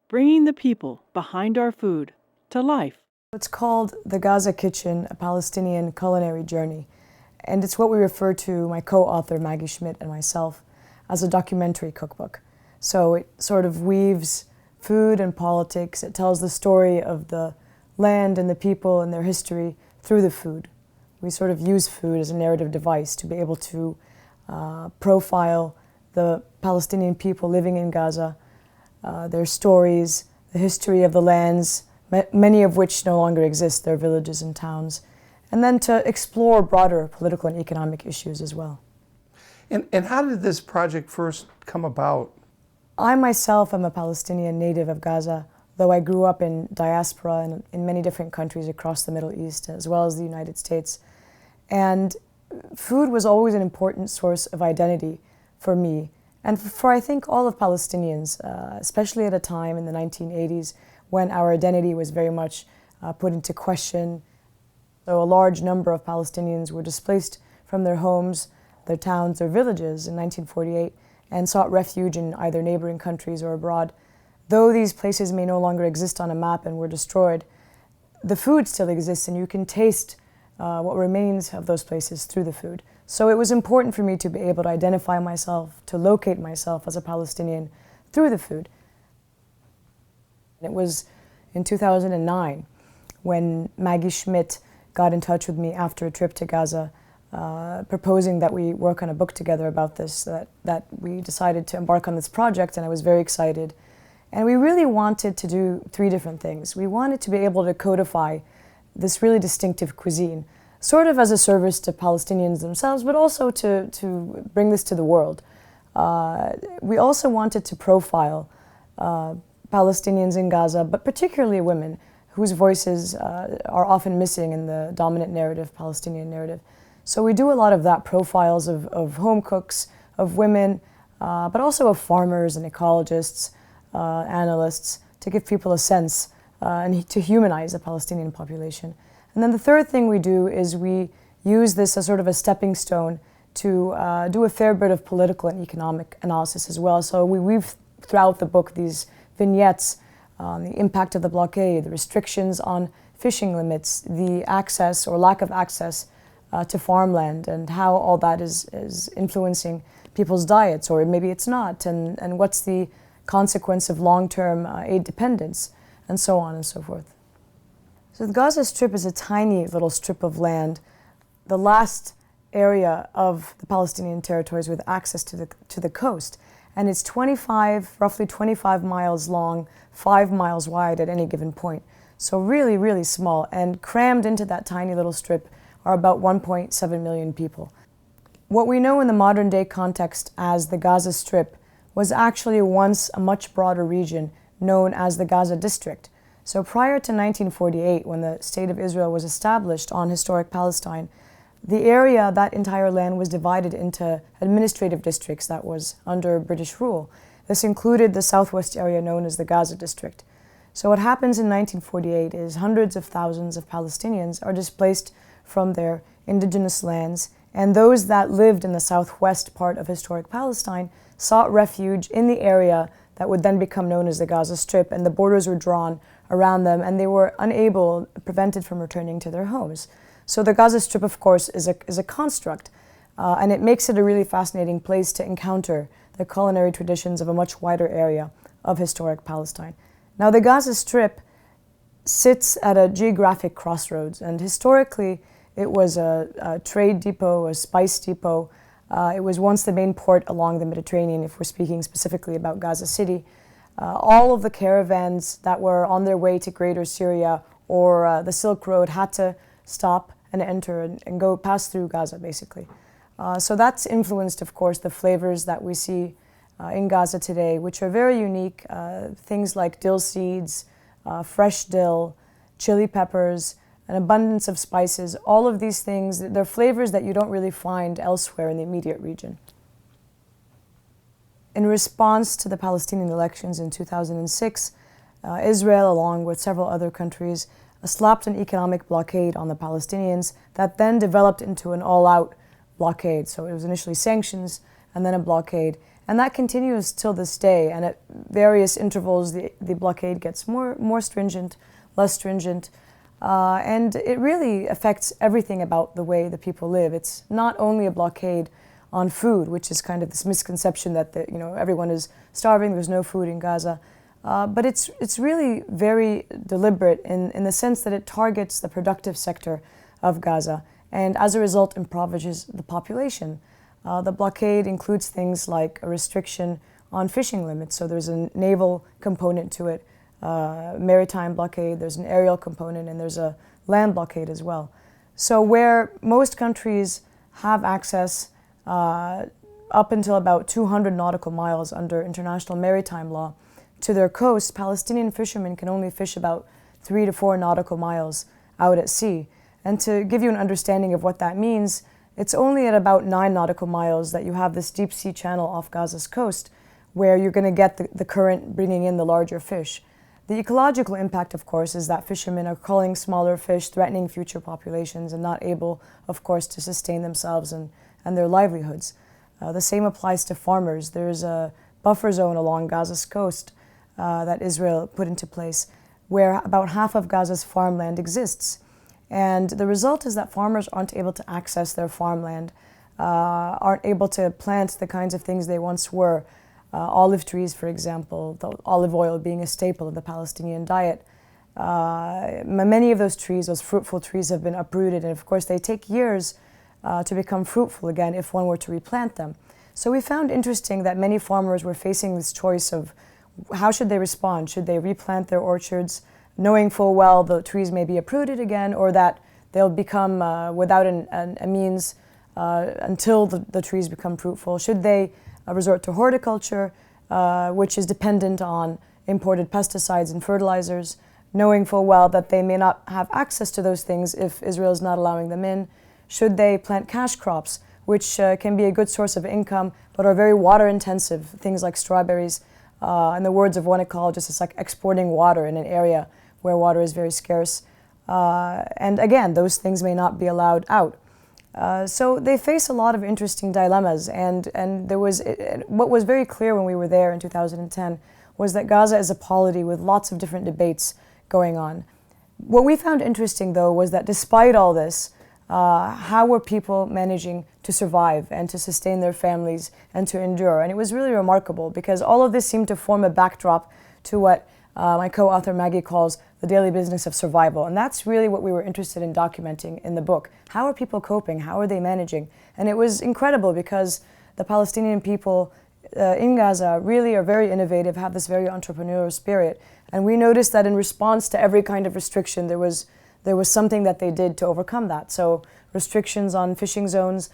bringing the people behind our food to life. It's called the Gaza Kitchen, a Palestinian culinary journey. And it's what we refer to, my co-author Maggie Schmidt and myself, as a documentary cookbook. So it sort of weaves food and politics. It tells the story of the land and the people and their history through the food. We sort of use food as a narrative device to be able to profile the Palestinian people living in Gaza, their stories, the history of the lands, many of which no longer exist, their villages and towns, and then to explore broader political and economic issues as well. And how did this project first come about? I myself am a Palestinian native of Gaza, though I grew up in diaspora and in many different countries across the Middle East, as well as the United States. And food was always an important source of identity for me, and for I think all of Palestinians, especially at a time in the 1980s when our identity was very much put into question. So a large number of Palestinians were displaced from their homes, their towns, their villages in 1948 and sought refuge in either neighboring countries or abroad. Though these places may no longer exist on a map and were destroyed, the food still exists and you can taste what remains of those places through the food. So it was important for me to be able to identify myself, to locate myself as a Palestinian through the food. It was in 2009 when Maggie Schmidt got in touch with me after a trip to Gaza, proposing that we work on a book together about this, that we decided to embark on this project, and I was very excited. And we really wanted to do three different things. We wanted to be able to codify this really distinctive cuisine, sort of as a service to Palestinians themselves, but also to bring this to the world. We also wanted to profile Palestinians in Gaza, but particularly women, whose voices are often missing in the dominant narrative, Palestinian narrative. So we do a lot of that, profiles of home cooks, of women, but also of farmers and ecologists, analysts, to give people a sense and to humanize the Palestinian population. And then the third thing we do is we use this as sort of a stepping stone to do a fair bit of political and economic analysis as well. So we weave throughout the book these vignettes on the impact of the blockade, the restrictions on fishing limits, the access or lack of access to farmland, and how all that is influencing people's diets, or maybe it's not, and what's the consequence of long-term aid dependence, and so on and so forth. So the Gaza Strip is a tiny little strip of land, the last area of the Palestinian territories with access to the coast. And it's roughly 25 miles long, 5 miles wide at any given point. So really, really small. And crammed into that tiny little strip are about 1.7 million people. What we know in the modern day context as the Gaza Strip was actually once a much broader region known as the Gaza District. So prior to 1948, when the State of Israel was established on historic Palestine, the area, that entire land, was divided into administrative districts that was under British rule. This included the southwest area known as the Gaza District. So what happens in 1948 is hundreds of thousands of Palestinians are displaced from their indigenous lands, and those that lived in the southwest part of historic Palestine sought refuge in the area that would then become known as the Gaza Strip, and the borders were drawn around them, and they were prevented from returning to their homes. So the Gaza Strip, of course, is a construct, and it makes it a really fascinating place to encounter the culinary traditions of a much wider area of historic Palestine. Now, the Gaza Strip sits at a geographic crossroads, and historically it was a trade depot, a spice depot. It was once the main port along the Mediterranean, if we're speaking specifically about Gaza City. All of the caravans that were on their way to Greater Syria or the Silk Road had to stop and enter and go pass through Gaza, basically. So that's influenced, of course, the flavors that we see in Gaza today, which are very unique. Things like dill seeds, fresh dill, chili peppers, an abundance of spices. All of these things, they're flavors that you don't really find elsewhere in the immediate region. In response to the Palestinian elections in 2006, Israel, along with several other countries, slapped an economic blockade on the Palestinians that then developed into an all-out blockade. So it was initially sanctions and then a blockade. And that continues till this day, and at various intervals the blockade gets more stringent, less stringent, and it really affects everything about the way the people live. It's not only a blockade on food, which is kind of this misconception that everyone is starving, there's no food in Gaza, but it's really very deliberate in the sense that it targets the productive sector of Gaza, and as a result impoverishes the population. The blockade includes things like a restriction on fishing limits, so there's a naval component to it, maritime blockade, there's an aerial component, and there's a land blockade as well. So where most countries have access up until about 200 nautical miles under international maritime law to their coast, Palestinian fishermen can only fish about 3 to 4 nautical miles out at sea. And to give you an understanding of what that means, it's only at about 9 nautical miles that you have this deep sea channel off Gaza's coast where you're going to get the current bringing in the larger fish. The ecological impact, of course, is that fishermen are culling smaller fish, threatening future populations, and not able, of course, to sustain themselves and their livelihoods. The same applies to farmers. There's a buffer zone along Gaza's coast that Israel put into place where about half of Gaza's farmland exists. And the result is that farmers aren't able to access their farmland, aren't able to plant the kinds of things they once were. Olive trees, for example, the olive oil being a staple of the Palestinian diet. Many of those trees, those fruitful trees, have been uprooted, and of course they take years to become fruitful again if one were to replant them. So we found interesting that many farmers were facing this choice of how should they respond? Should they replant their orchards, knowing full well the trees may be uprooted again, or that they'll become without a means until the trees become fruitful? Should they resort to horticulture, which is dependent on imported pesticides and fertilizers, knowing full well that they may not have access to those things if Israel is not allowing them in? Should they plant cash crops, which can be a good source of income, but are very water intensive, things like strawberries? In the words of one ecologist, it's like exporting water in an area where water is very scarce. And again, those things may not be allowed out. So they face a lot of interesting dilemmas, and there was what was very clear when we were there in 2010 was that Gaza is a polity with lots of different debates going on. What we found interesting, though, was that despite all this, how were people managing to survive and to sustain their families and to endure? And it was really remarkable because all of this seemed to form a backdrop to what my co-author Maggie calls the daily business of survival. And that's really what we were interested in documenting in the book. How are people coping? How are they managing? And it was incredible because the Palestinian people in Gaza really are very innovative, have this very entrepreneurial spirit. And we noticed that in response to every kind of restriction, there was something that they did to overcome that. So restrictions on fishing zones.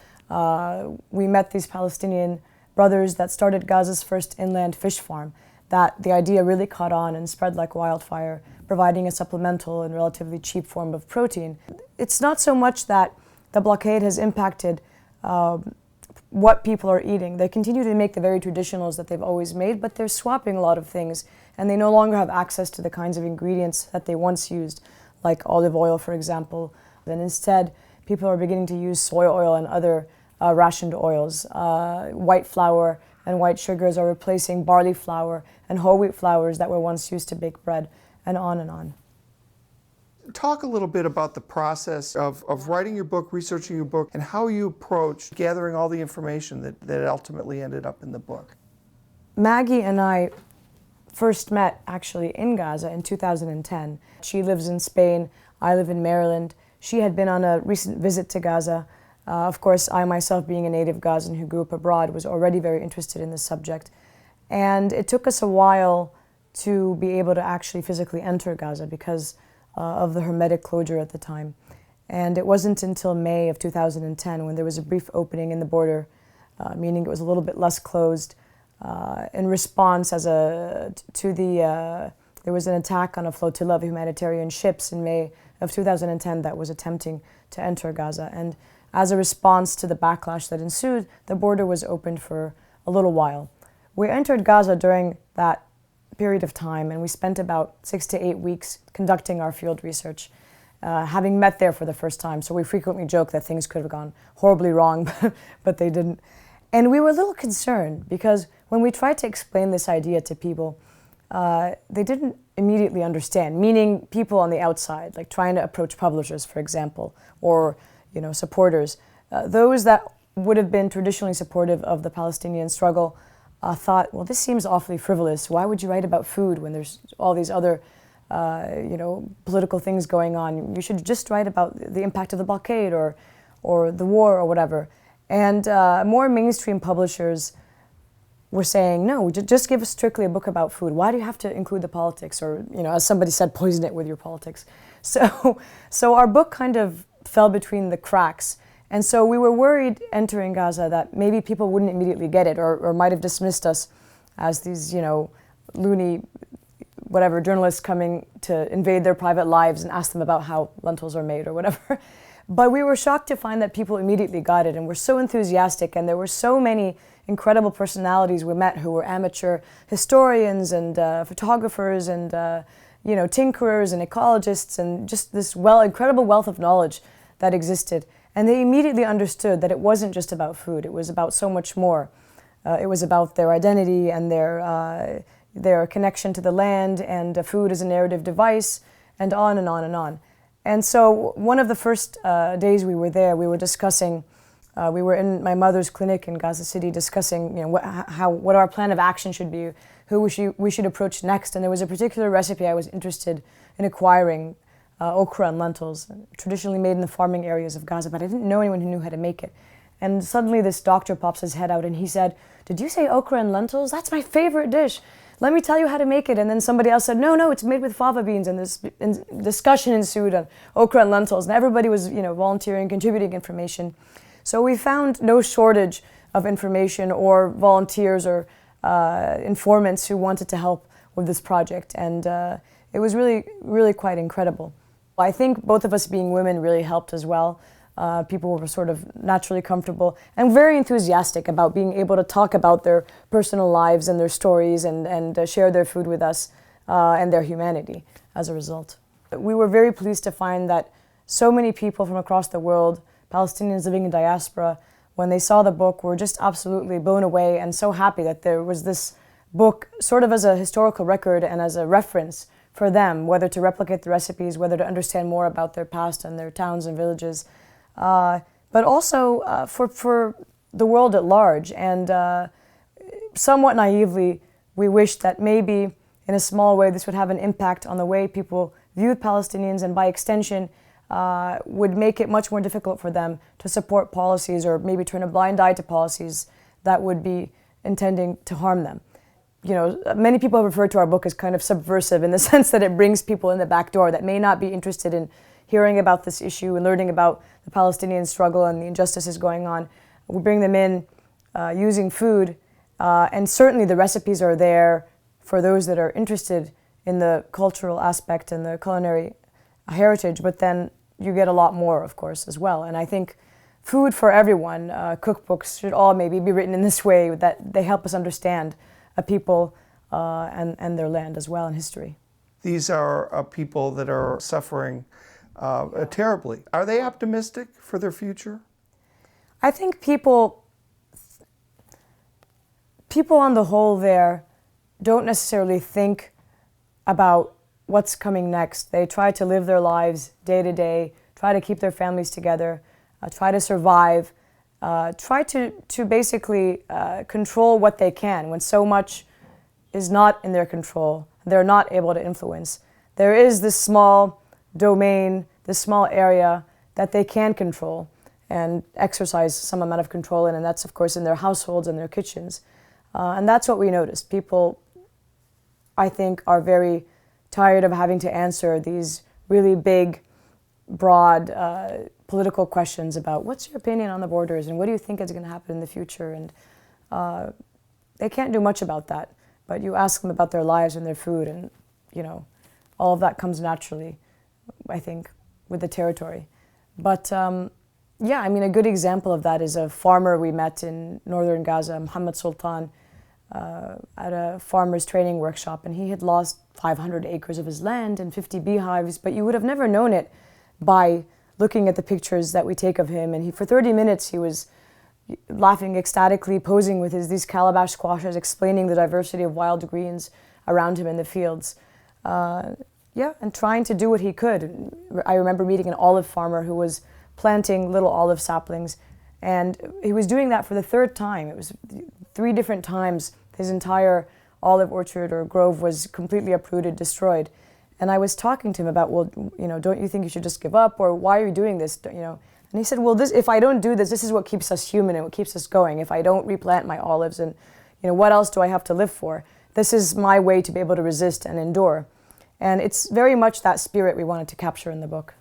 We met these Palestinian brothers that started Gaza's first inland fish farm. That the idea really caught on and spread like wildfire, providing a supplemental and relatively cheap form of protein. It's not so much that the blockade has impacted what people are eating. They continue to make the very traditionals that they've always made, but they're swapping a lot of things, and they no longer have access to the kinds of ingredients that they once used, like olive oil, for example. And instead, people are beginning to use soy oil and other rationed oils. White flour and white sugars are replacing barley flour and whole wheat flours that were once used to bake bread, and on and on. Talk a little bit about the process of writing your book, researching your book, and how you approached gathering all the information that ultimately ended up in the book. Maggie and I first met actually in Gaza in 2010. She lives in Spain, I live in Maryland. She had been on a recent visit to Gaza. Of course, I myself, being a native Gazan who grew up abroad, was already very interested in this subject. And it took us a while to be able to actually physically enter Gaza because of the hermetic closure at the time. And it wasn't until May of 2010 when there was a brief opening in the border, meaning it was a little bit less closed, in response there was an attack on a flotilla of humanitarian ships in May of 2010 that was attempting to enter Gaza. And as a response to the backlash that ensued, the border was opened for a little while. We entered Gaza during that period of time, and we spent about 6 to 8 weeks conducting our field research, having met there for the first time. So we frequently joke that things could have gone horribly wrong, but they didn't. And we were a little concerned because when we tried to explain this idea to people, they didn't immediately understand, meaning people on the outside, like trying to approach publishers, for example, or supporters. Those that would have been traditionally supportive of the Palestinian struggle thought, well, this seems awfully frivolous. Why would you write about food when there's all these other political things going on? You should just write about the impact of the blockade or the war or whatever. And more mainstream publishers were saying, no, just give us strictly a book about food. Why do you have to include the politics? Or, as somebody said, poison it with your politics. So our book kind of fell between the cracks. And so we were worried entering Gaza that maybe people wouldn't immediately get it or might have dismissed us as these, loony, whatever, journalists coming to invade their private lives and ask them about how lentils are made or whatever. But we were shocked to find that people immediately got it and were so enthusiastic, and there were so many incredible personalities we met who were amateur historians and photographers and tinkerers and ecologists, and just this incredible wealth of knowledge that existed. And they immediately understood that it wasn't just about food, it was about so much more. It was about their identity and their connection to the land, and food as a narrative device, and on and on and on. And so one of the first days we were there, we were discussing, we were in my mother's clinic in Gaza City discussing what our plan of action should be, who we should approach next. And there was a particular recipe I was interested in acquiring, okra and lentils, traditionally made in the farming areas of Gaza, but I didn't know anyone who knew how to make it. And suddenly this doctor pops his head out and he said, "Did you say okra and lentils? That's my favorite dish. Let me tell you how to make it." And then somebody else said, no, it's made with fava beans. And this discussion ensued on okra and lentils. And everybody was, volunteering, contributing information. So we found no shortage of information or volunteers or informants who wanted to help with this project. And it was really, really quite incredible. I think both of us being women really helped as well. People were sort of naturally comfortable and very enthusiastic about being able to talk about their personal lives and their stories and share their food with us and their humanity as a result. We were very pleased to find that so many people from across the world, Palestinians living in diaspora, when they saw the book, were just absolutely blown away and so happy that there was this book sort of as a historical record and as a reference for them, whether to replicate the recipes, whether to understand more about their past and their towns and villages, but also for the world at large. And somewhat naively, we wished that maybe in a small way this would have an impact on the way people viewed Palestinians, and by extension would make it much more difficult for them to support policies or maybe turn a blind eye to policies that would be intending to harm them. Many people have referred to our book as kind of subversive in the sense that it brings people in the back door that may not be interested in hearing about this issue and learning about the Palestinian struggle and the injustices going on. We bring them in using food, and certainly the recipes are there for those that are interested in the cultural aspect and the culinary heritage, but then you get a lot more, of course, as well. And I think food for everyone, cookbooks should all maybe be written in this way, that they help us understand a people and their land as well in history. These are people that are suffering terribly. Are they optimistic for their future? I think people on the whole there don't necessarily think about what's coming next. They try to live their lives day to day, try to keep their families together, try to survive, try to basically control what they can when so much is not in their control. They're not able to influence. There is this small domain, this small area that they can control and exercise some amount of control in, and that's of course in their households and their kitchens. And that's what we noticed. People, I think, are very tired of having to answer these really big, broad political questions about what's your opinion on the borders and what do you think is going to happen in the future, and they can't do much about that. But you ask them about their lives and their food, and all of that comes naturally, I think, with the territory. But yeah, I mean, a good example of that is a farmer we met in northern Gaza, Mohammed Sultan, at a farmer's training workshop, and he had lost 500 acres of his land and 50 beehives, but you would have never known it by looking at the pictures that we take of him. And for 30 minutes he was laughing ecstatically, posing with these calabash squashes, explaining the diversity of wild greens around him in the fields. Yeah, and trying to do what he could. I remember meeting an olive farmer who was planting little olive saplings, and he was doing that for the third time. It was 3 different times his entire olive orchard or grove was completely uprooted, destroyed. And I was talking to him about, well, don't you think you should just give up, or why are you doing this, And he said, well, if I don't do this, this is what keeps us human and what keeps us going. If I don't replant my olives, and what else do I have to live for? This is my way to be able to resist and endure. And it's very much that spirit we wanted to capture in the book.